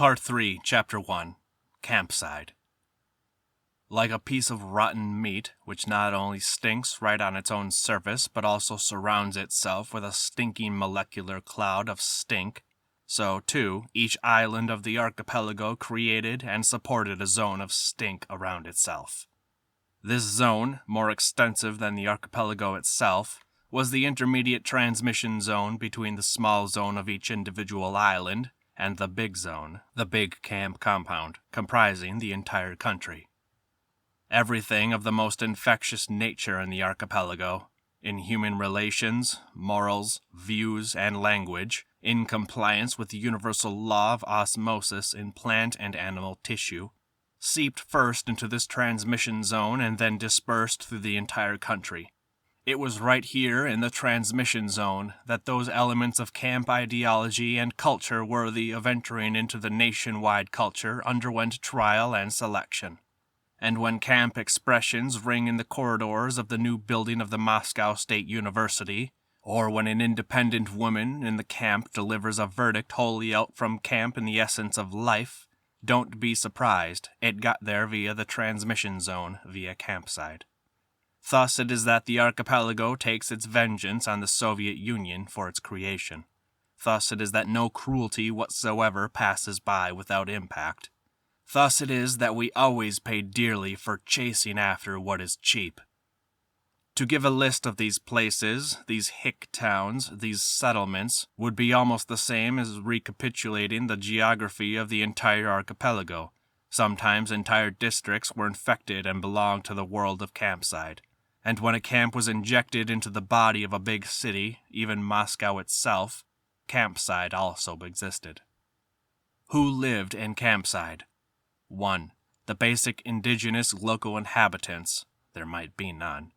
Part 3, Chapter 1, Campside. Like a piece of rotten meat, which not only stinks right on its own surface, but also surrounds itself with a stinking molecular cloud of stink, so, too, each island of the archipelago created and supported a zone of stink around itself. This zone, more extensive than the archipelago itself, was the intermediate transmission zone between the small zone of each individual island and the big zone, the big camp compound, comprising the entire country. Everything of the most infectious nature in the archipelago, in human relations, morals, views, and language, in compliance with the universal law of osmosis in plant and animal tissue, seeped first into this transmission zone and then dispersed through the entire country. It was right here in the transmission zone that those elements of camp ideology and culture worthy of entering into the nationwide culture underwent trial and selection. And when camp expressions ring in the corridors of the new building of the Moscow State University, or when an independent woman in the camp delivers a verdict wholly out from camp in the essence of life, don't be surprised, it got there via the transmission zone, via Campside. Thus it is that the archipelago takes its vengeance on the Soviet Union for its creation. Thus it is that no cruelty whatsoever passes by without impact. Thus it is that we always pay dearly for chasing after what is cheap. To give a list of these places, these hick towns, these settlements, would be almost the same as recapitulating the geography of the entire archipelago. Sometimes entire districts were infected and belonged to the world of Campside. And when a camp was injected into the body of a big city, even Moscow itself, Campside also existed. Who lived in Campside? 1. The basic indigenous local inhabitants. There might be none.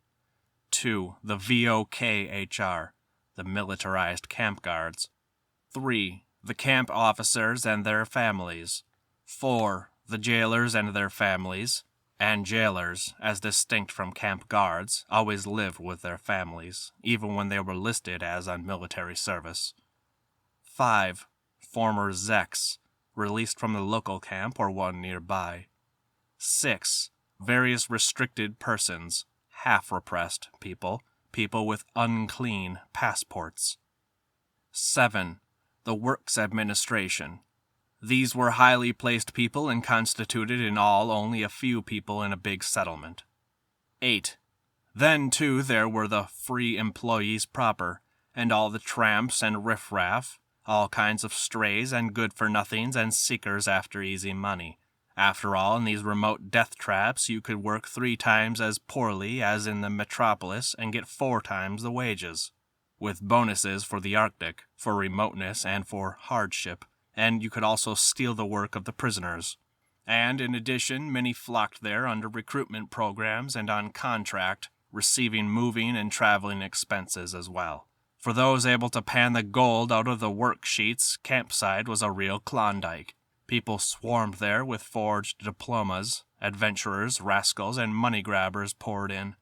2. The VOKhR, the militarized camp guards. 3. The camp officers and their families. 4. The jailers and their families. And jailers, as distinct from camp guards, always lived with their families, even when they were listed as on military service. 5. Former zeks, released from the local camp or one nearby. 6. Various restricted persons, half-repressed people, people with unclean passports. 7. The Works Administration. These were highly placed people and constituted in all only a few people in a big settlement. 8. Then, too, there were the free employees proper, and all the tramps and riffraff, all kinds of strays and good-for-nothings and seekers after easy money. After all, in these remote death traps, you could work 3 times as poorly as in the metropolis and get 4 times the wages, with bonuses for the Arctic, for remoteness, and for hardship. And you could also steal the work of the prisoners. And in addition, many flocked there under recruitment programs and on contract, receiving moving and traveling expenses as well. For those able to pan the gold out of the worksheets, Campside was a real Klondike. People swarmed there with forged diplomas, adventurers, rascals, and money grabbers poured in.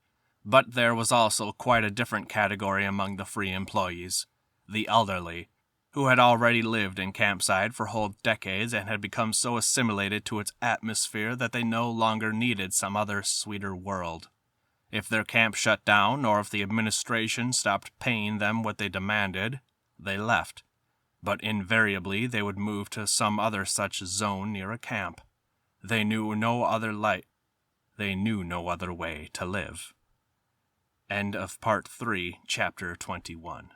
But there was also quite a different category among the free employees, the elderly, who had already lived in Campside for whole decades and had become so assimilated to its atmosphere that they no longer needed some other sweeter world. If their camp shut down, or if the administration stopped paying them what they demanded, they left. But invariably they would move to some other such zone near a camp. They knew no other light. They knew no other way to live. End of Part 3, Chapter 21.